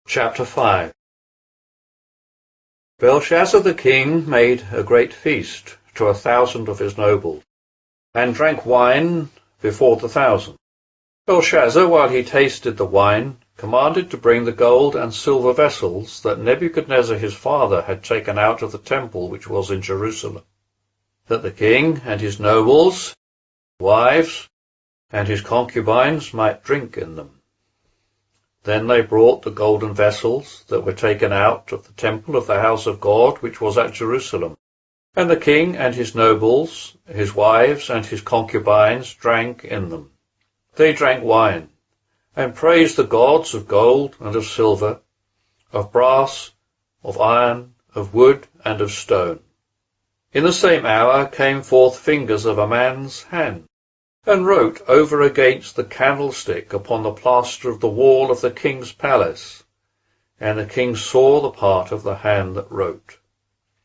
Chapter 5. Belshazzar the king made a great feast to 1,000 of his nobles, and drank wine before the 1,000. Belshazzar, while he tasted the wine, commanded to bring the gold and silver vessels that Nebuchadnezzar his father had taken out of the temple which was in Jerusalem, that the king and his nobles, wives, and his concubines might drink in them. Then they brought the golden vessels that were taken out of the temple of the house of God which was at Jerusalem. And the king and his nobles, his wives, and his concubines drank in them. They drank wine, and praised the gods of gold and of silver, of brass, of iron, of wood, and of stone. In the same hour came forth fingers of a man's hand, and wrote over against the candlestick upon the plaster of the wall of the king's palace. And the king saw the part of the hand that wrote.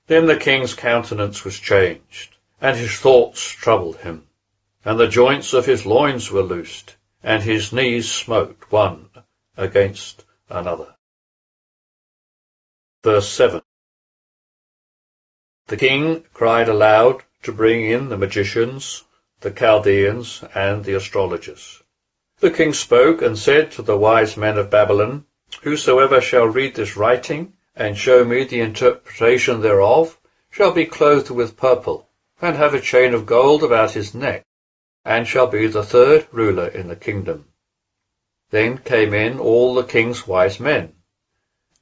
Then the king's countenance was changed, and his thoughts troubled him, and the joints of his loins were loosed, and his knees smote one against another. Verse 7. The king cried aloud to bring in the magicians, the Chaldeans, and the astrologers. The king spoke and said to the wise men of Babylon, Whosoever shall read this writing, and show me the interpretation thereof, shall be clothed with purple, and have a chain of gold about his neck, and shall be the third ruler in the kingdom. Then came in all the king's wise men,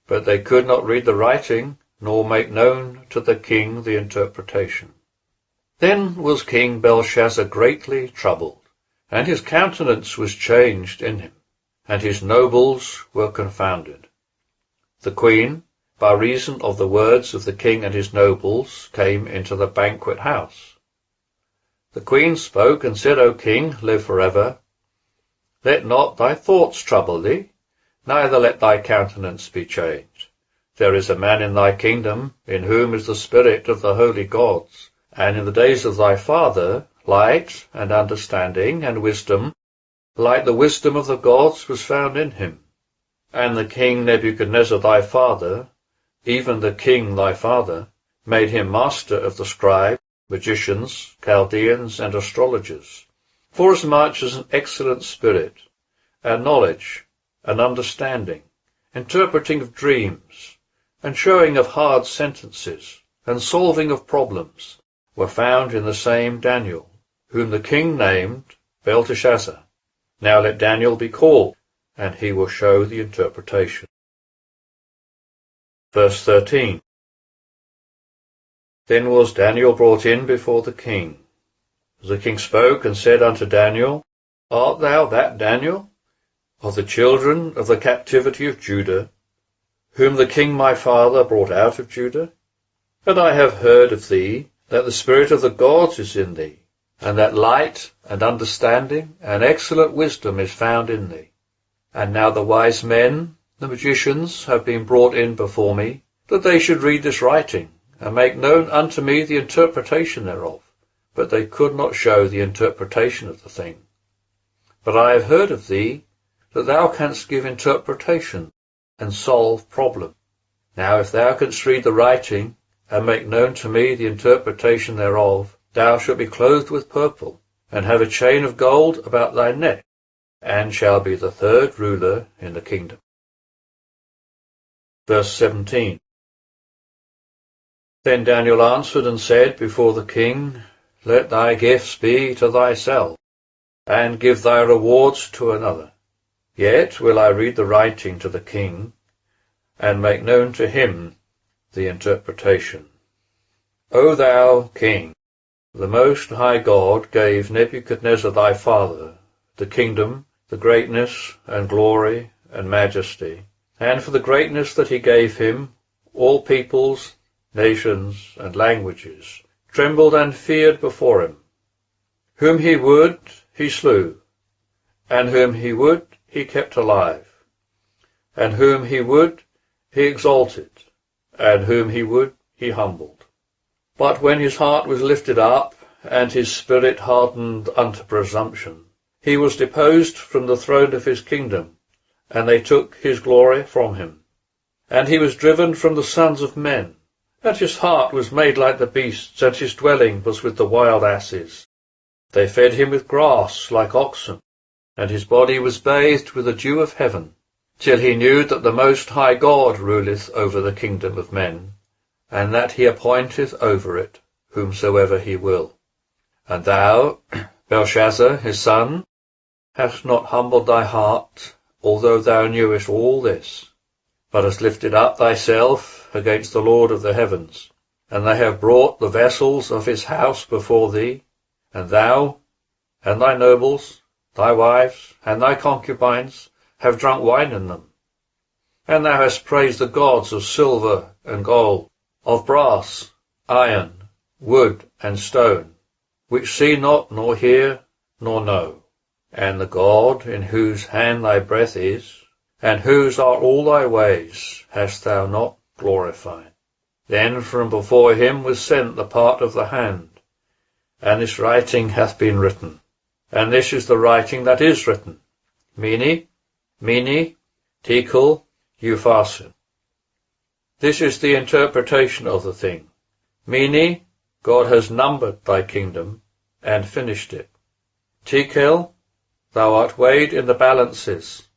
but they could not read the writing, nor make known to the king the interpretation. Then was King Belshazzar greatly troubled, and his countenance was changed in him, and his nobles were confounded. The queen, by reason of the words of the king and his nobles, came into the banquet house. The queen spoke and said, O king, live forever. Let not thy thoughts trouble thee, neither let thy countenance be changed. There is a man in thy kingdom, in whom is the spirit of the holy gods. And in the days of thy father, light and understanding and wisdom, like the wisdom of the gods, was found in him. And the king Nebuchadnezzar thy father, even the king thy father, made him master of the scribes, magicians, Chaldeans, and astrologers, forasmuch as an excellent spirit, and knowledge, and understanding, interpreting of dreams, and showing of hard sentences, and solving of problems, were found in the same Daniel, whom the king named Belteshazzar. Now let Daniel be called, and he will show the interpretation. Verse 13. Then was Daniel brought in before the king. The king spoke and said unto Daniel, Art thou that Daniel, of the children of the captivity of Judah, whom the king my father brought out of Judah? And I have heard of thee, that the spirit of the gods is in thee, and that light and understanding and excellent wisdom is found in thee. And now the wise men, the magicians, have been brought in before me, that they should read this writing, and make known unto me the interpretation thereof. But they could not show the interpretation of the thing. But I have heard of thee, that thou canst give interpretation, and solve problems. Now if thou canst read the writing, and make known to me the interpretation thereof, thou shalt be clothed with purple, and have a chain of gold about thy neck, and shall be the third ruler in the kingdom. Verse 17. Then Daniel answered and said before the king, Let thy gifts be to thyself, and give thy rewards to another. Yet will I read the writing to the king, and make known to him the interpretation. O thou king, the Most High God gave Nebuchadnezzar thy father the kingdom, the greatness, and glory, and majesty, and for the greatness that he gave him, all peoples, nations, and languages trembled and feared before him. Whom he would, he slew, and whom he would, he kept alive, and whom he would, he exalted, and whom he would, he humbled. But when his heart was lifted up, and his spirit hardened unto presumption, he was deposed from the throne of his kingdom, and they took his glory from him. And he was driven from the sons of men, and his heart was made like the beasts, and his dwelling was with the wild asses. They fed him with grass like oxen, and his body was bathed with the dew of heaven, till he knew that the Most High God ruleth over the kingdom of men, and that he appointeth over it whomsoever he will. And thou, Belshazzar, his son, hast not humbled thy heart, although thou knewest all this, but hast lifted up thyself against the Lord of the heavens. And they have brought the vessels of his house before thee, and thou, and thy nobles, thy wives, and thy concubines, have drunk wine in them. And thou hast praised the gods of silver and gold, of brass, iron, wood, and stone, which see not, nor hear, nor know. And the God in whose hand thy breath is, and whose are all thy ways, hast thou not glorified. Then from before him was sent the part of the hand, and this writing hath been written. And this is the writing that is written: Mene, Mene, Tekel, Upharsin. This is the interpretation of the thing. Mene, God has numbered thy kingdom, and finished it. Tekel, thou art weighed in the balances,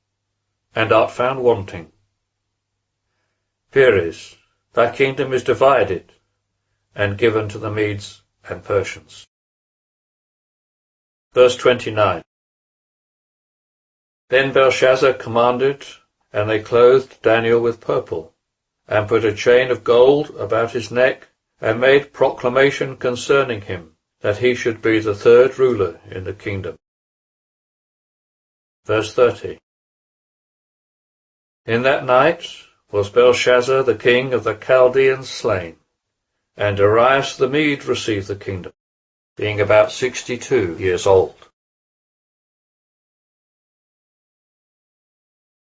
and art found wanting. Peres, thy kingdom is divided, and given to the Medes and Persians. Verse 29. Then Belshazzar commanded, and they clothed Daniel with purple, and put a chain of gold about his neck, and made proclamation concerning him, that he should be the third ruler in the kingdom. Verse 30. In that night was Belshazzar the king of the Chaldeans slain, and Darius the Mede received the kingdom, being about 62 years old.